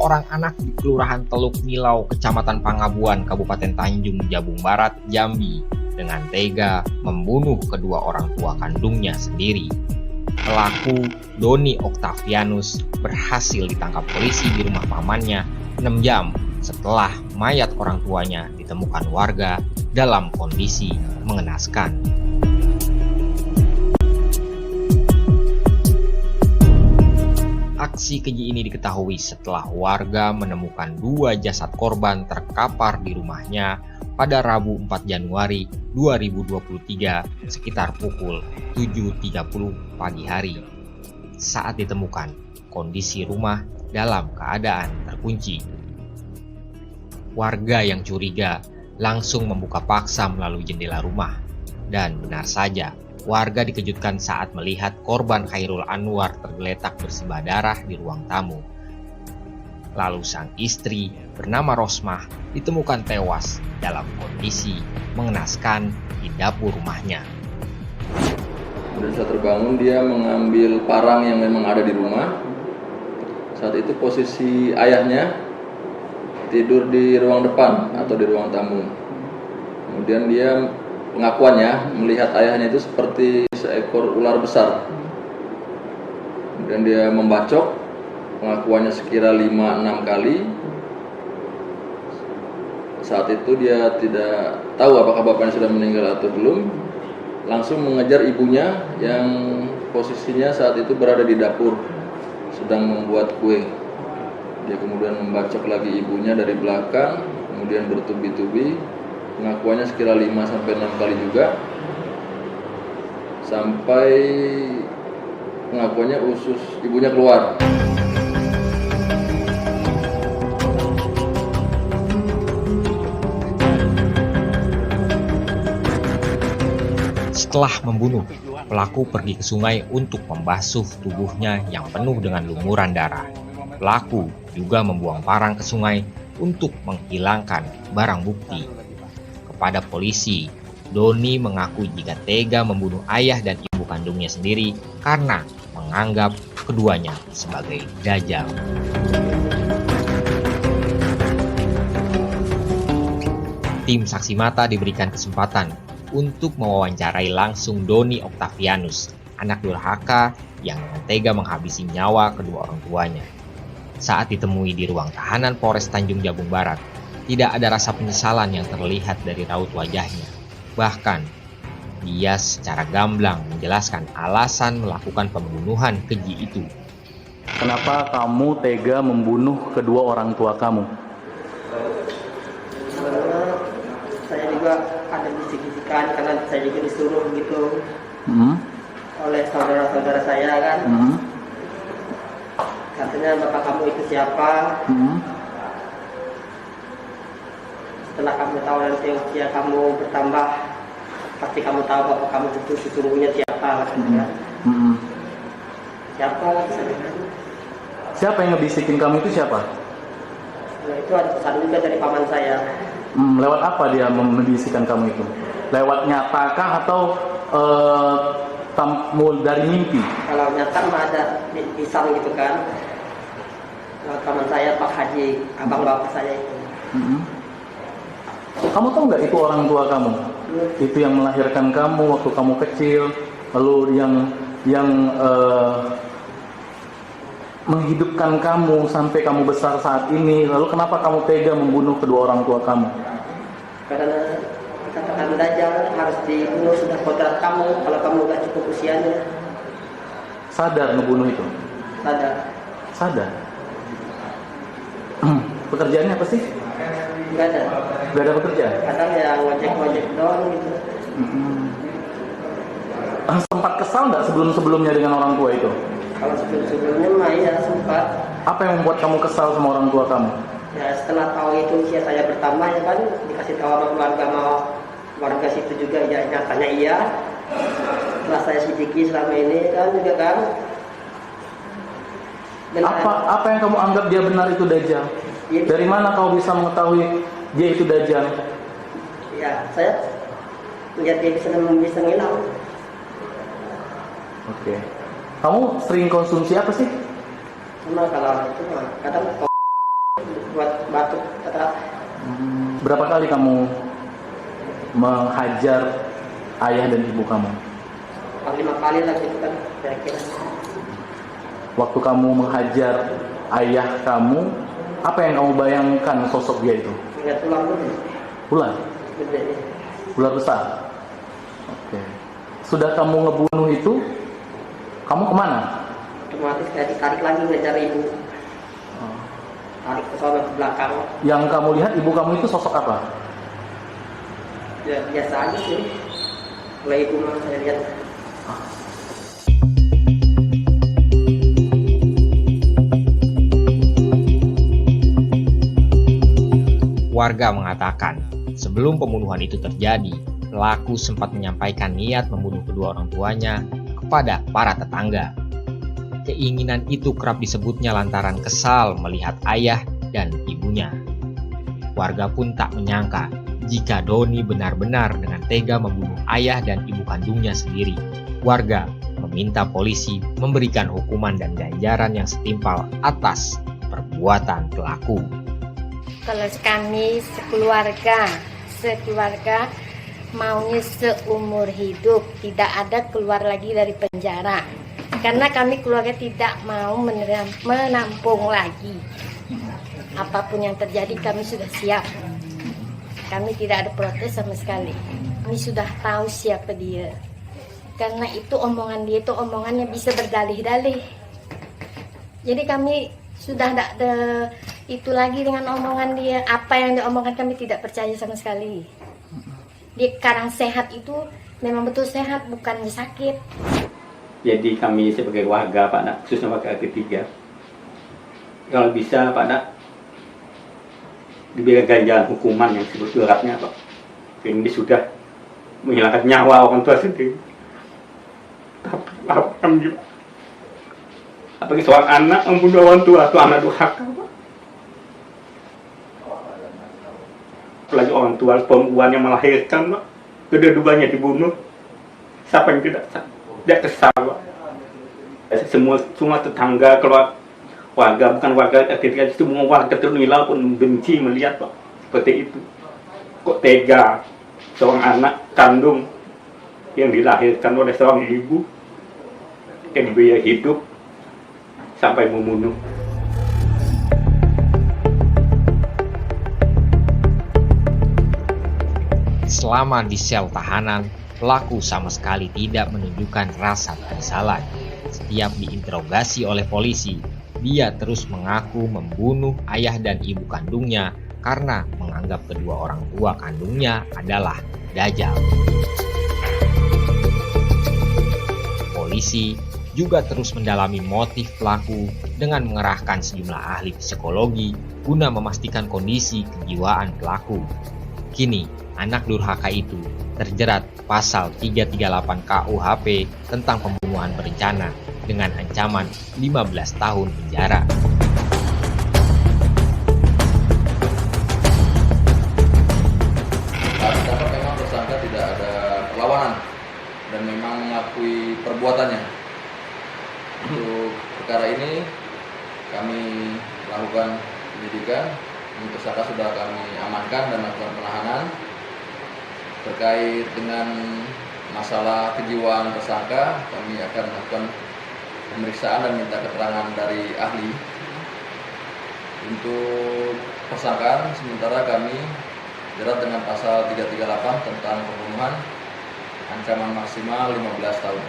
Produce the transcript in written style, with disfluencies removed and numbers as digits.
seorang anak di Kelurahan Teluk Nilau, Kecamatan Pangabuan, Kabupaten Tanjung Jabung Barat, Jambi, dengan tega membunuh kedua orang tua kandungnya sendiri. Pelaku Doni Octavianus berhasil ditangkap polisi di rumah pamannya 6 jam setelah mayat orang tuanya ditemukan warga dalam kondisi mengenaskan. Aksi keji ini diketahui setelah warga menemukan 2 jasad korban terkapar di rumahnya pada Rabu 4 Januari 2023 sekitar pukul 7.30 pagi hari. Saat ditemukan, kondisi rumah dalam keadaan terkunci. Warga yang curiga langsung membuka paksa melalui jendela rumah. Dan benar saja, warga dikejutkan saat melihat korban Khairul Anwar tergeletak bersimbah darah di ruang tamu. Lalu sang istri bernama Rosmah ditemukan tewas dalam kondisi mengenaskan di dapur rumahnya. Dan saat terbangun dia mengambil parang yang memang ada di rumah. Saat itu posisi ayahnya tidur di ruang depan atau di ruang tamu. Kemudian dia pengakuannya melihat ayahnya itu seperti seekor ular besar. Kemudian dia membacok, pengakuannya sekira 5-6 kali. Saat itu dia tidak tahu apakah bapaknya sudah meninggal atau belum. Langsung mengejar ibunya yang posisinya saat itu berada di dapur sedang membuat kue. Dia kemudian membacok lagi ibunya dari belakang, kemudian bertubi-tubi. Pengakuannya sekira 5-6 kali juga. Sampai pengakuannya usus ibunya keluar. Setelah membunuh, pelaku pergi ke sungai untuk membasuh tubuhnya yang penuh dengan lumuran darah. Pelaku juga membuang parang ke sungai untuk menghilangkan barang bukti. Kepada polisi, Doni mengaku jika tega membunuh ayah dan ibu kandungnya sendiri karena menganggap keduanya sebagai dajjal. Tim saksi mata diberikan kesempatan untuk mewawancarai langsung Doni Octavianus, anak durhaka yang dengan tega menghabisi nyawa kedua orang tuanya. Saat ditemui di ruang tahanan Polres Tanjung Jabung Barat, tidak ada rasa penyesalan yang terlihat dari raut wajahnya. Bahkan, dia secara gamblang menjelaskan alasan melakukan pembunuhan keji itu. Kenapa kamu tega membunuh kedua orang tua kamu? Saya juga ada bisik-bisikan karena saya juga disuruh gitu oleh saudara-saudara saya kan. Katanya bapak kamu itu siapa? Setelah kamu tahu nanti usia kamu bertambah, pasti kamu tahu bapak kamu itu sesungguhnya siapa. Siapa? Siapa yang ngebisikin kamu itu siapa? Nah, itu ada pesan juga dari paman saya. Lewat apa dia membisikkan kamu itu? Lewat nyatakah atau dari mimpi? Kalau nyata mah ada pisang gitu kan. Nah, paman saya Pak Haji, abang bapak saya itu. Kamu tahu nggak itu orang tua kamu? Itu yang melahirkan kamu waktu kamu kecil, lalu yang menghidupkan kamu sampai kamu besar saat ini. Lalu kenapa kamu tega membunuh kedua orang tua kamu? Karena katakan dajjal harus dibunuh, sudah kodrat kamu kalau kamu nggak cukup usianya. Sadar ngebunuh itu? Sadar. Pekerjaannya apa sih? Nggak ada. Nggak ada pekerjaan? Kadang ya ngojek doang gitu. Sempat kesal nggak sebelumnya dengan orang tua itu? Kalau sebelumnya mah ya sempat. Apa yang membuat kamu kesal sama orang tua kamu? Ya setelah tahu itu usia saya bertambah ya kan, dikasih tahu sama keluarga mau warga situ juga ya nyatanya iya. Setelah saya sidiki selama ini kan juga kan. Apa yang kamu anggap dia benar itu dajjal? Ya, dari mana kau bisa mengetahui dia itu dajjal? Ya saya lihat dia bisa ngilang. Oke. Kamu sering konsumsi apa sih? Cuma kalau itu mah kadang buat batuk kata Berapa kali kamu menghajar ayah dan ibu kamu? 5 kali lah gitu kan kira-kira. Waktu kamu menghajar ayah kamu, apa yang kamu bayangkan sosok dia itu? Ingat tulang dulu Ular? gede nih. Ular besar? Oke. Sudah kamu ngebunuh itu, kamu kemana? Otomatis kayak ditarik lagi ngejar ibu, tarik ke sana ke belakang. Yang kamu lihat ibu kamu itu sosok apa? Ya biasa aja sih, kalau ibu mah saya lihat. Warga mengatakan, sebelum pembunuhan itu terjadi, pelaku sempat menyampaikan niat membunuh kedua orang tuanya kepada para tetangga. Keinginan itu kerap disebutnya lantaran kesal melihat ayah dan ibunya. Warga pun tak menyangka jika Doni benar-benar dengan tega membunuh ayah dan ibu kandungnya sendiri. Warga meminta polisi memberikan hukuman dan ganjaran yang setimpal atas perbuatan pelaku. Kalau kami sekeluarga maunya seumur hidup, tidak ada keluar lagi dari penjara. Karena kami keluarga tidak mau menampung lagi. Apapun yang terjadi kami sudah siap. Kami tidak ada protes sama sekali. Kami sudah tahu siapa dia. Karena itu omongan dia itu omongannya bisa berdalih-dalih. Jadi kami sudah tidak ada itu lagi dengan omongan dia. Apa yang diomongkan kami tidak percaya sama sekali. Dia sekarang sehat itu memang betul sehat, bukan sakit. Jadi kami sebagai warga Pak Nak, khususnya warga ketiga, kalau bisa Pak Nak diberi ganjaran hukuman yang seberat-beratnya Pak. Ini sudah menghilangkan nyawa orang tua sendiri. Tapi alhamdulillah, apalagi seorang anak membunuh orang tua, itu anak durhaka Pak. Apalagi orang tua perempuan yang melahirkan Pak, kedua-duanya dibunuh. Siapa yang tidak kesal Pak. Semua tetangga, keluar warga, bukan warga ketika semua warga Ternila pun benci melihat Pak seperti itu. Kok tega seorang anak kandung yang dilahirkan oleh seorang ibu yang biaya hidup sampai membunuh. Selama di sel tahanan, pelaku sama sekali tidak menunjukkan rasa penyesalan. Setiap diinterogasi oleh polisi, dia terus mengaku membunuh ayah dan ibu kandungnya karena menganggap kedua orang tua kandungnya adalah dajjal. Polisi juga terus mendalami motif pelaku dengan mengerahkan sejumlah ahli psikologi guna memastikan kondisi kejiwaan pelaku. Kini, anak durhaka itu terjerat pasal 338 KUHP tentang pembunuhan berencana dengan ancaman 15 tahun penjara. Dapat memang tersangka tidak ada perlawanan dan memang mengakui perbuatannya. Untuk perkara ini kami lakukan penyidikan. Tersangka sudah kami amankan dan lakukan penahanan. Terkait dengan masalah kejiwaan tersangka, kami akan melakukan pemeriksaan dan minta keterangan dari ahli. Untuk tersangkaan sementara kami jerat dengan pasal 338 tentang pembunuhan, ancaman maksimal 15 tahun.